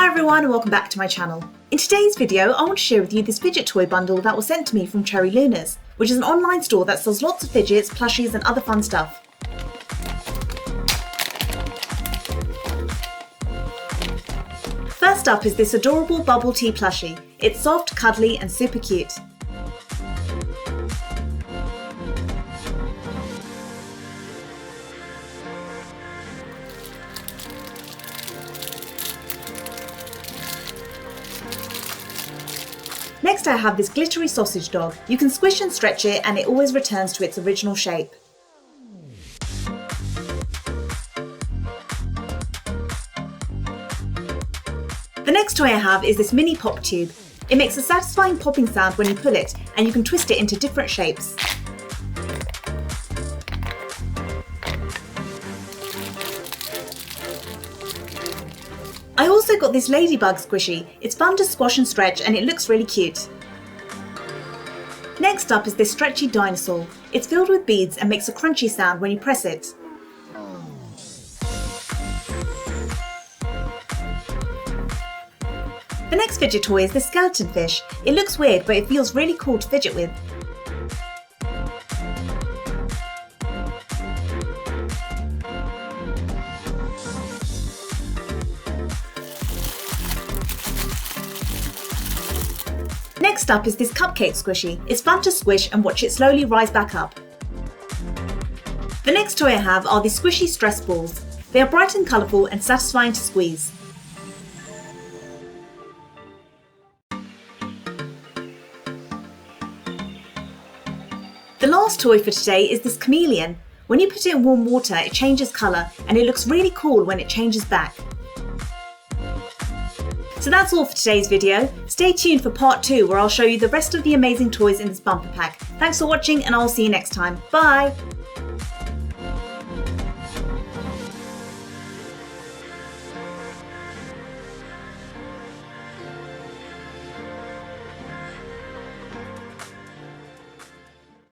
Hi everyone and welcome back to my channel. In today's video I want to share with you this fidget toy bundle that was sent to me from Cherrylunas, which is an online store that sells lots of fidgets, plushies and other fun stuff. First up is this adorable bubble tea plushie. It's soft, cuddly and super cute. Next I have this glittery sausage dog. You can squish and stretch it and it always returns to its original shape. The next toy I have is this mini pop tube. It makes a satisfying popping sound when you pull it and you can twist it into different shapes. I also got this Ladybug Squishy. It's fun to squash and stretch and it looks really cute. Next up is this Stretchy Dinosaur. It's filled with beads and makes a crunchy sound when you press it. The next fidget toy is this skeleton fish. It looks weird but it feels really cool to fidget with. Next up is this Cupcake Squishy. It's fun to squish and watch it slowly rise back up. The next toy I have are the squishy stress balls. They are bright and colourful and satisfying to squeeze. The last toy for today is this Chameleon. When you put it in warm water it changes colour and it looks really cool when it changes back. So that's all for today's video. Stay tuned for part 2 where I'll show you the rest of the amazing toys in this bumper pack. Thanks for watching and I'll see you next time. Bye!